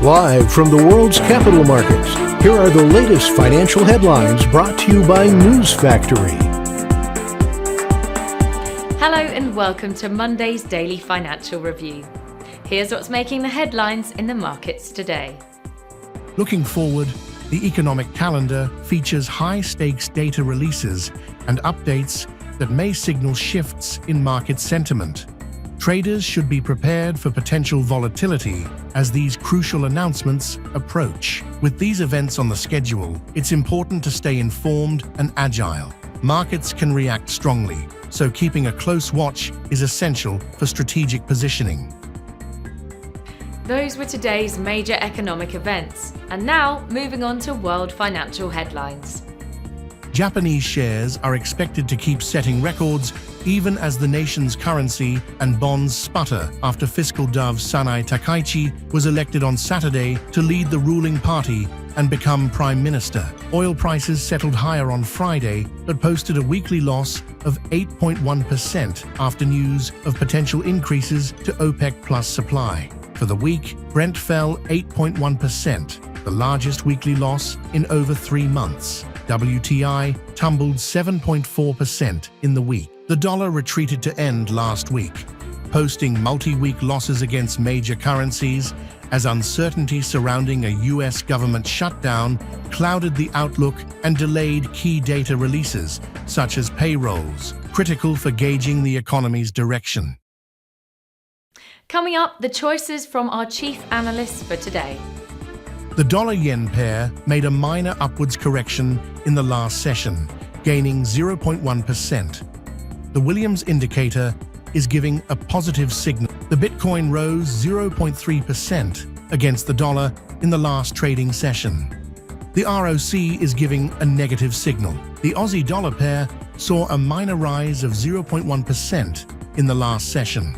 Live from the world's capital markets, here are the latest financial headlines brought to you by News Factory. Hello and welcome to Monday's Daily Financial Review. Here's what's making the headlines in the markets today. Looking forward, the economic calendar features high-stakes data releases and updates that may signal shifts in market sentiment. Traders should be prepared for potential volatility as these crucial announcements approach. With these events on the schedule, it's important to stay informed and agile. Markets can react strongly, so keeping a close watch is essential for strategic positioning. Those were today's major economic events. And now, moving on to world financial headlines. Japanese shares are expected to keep setting records even as the nation's currency and bonds sputter after fiscal dove Sanai Takaichi was elected on Saturday to lead the ruling party and become prime minister. Oil prices settled higher on Friday but posted a weekly loss of 8.1% after news of potential increases to OPEC Plus supply. For the week, Brent fell 8.1%, the largest weekly loss in over 3 months. WTI tumbled 7.4% in the week. The dollar retreated to end last week, posting multi-week losses against major currencies as uncertainty surrounding a U.S. government shutdown clouded the outlook and delayed key data releases, such as payrolls, critical for gauging the economy's direction. Coming up, the choices from our chief analysts for today. The dollar-yen pair made a minor upwards correction in the last session, gaining 0.1%. The Williams indicator is giving a positive signal. The Bitcoin rose 0.3% against the dollar in the last trading session. The ROC is giving a negative signal. The Aussie dollar pair saw a minor rise of 0.1% in the last session.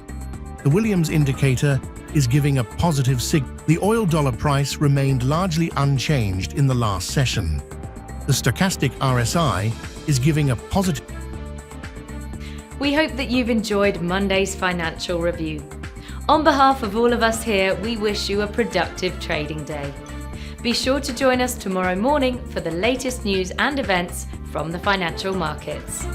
The Williams indicator is giving a positive signal. The oil dollar price remained largely unchanged in the last session. The stochastic RSI is giving a positive. We hope that you've enjoyed Monday's financial review. On behalf of all of us here, we wish you a productive trading day. Be sure to join us tomorrow morning for the latest news and events from the financial markets.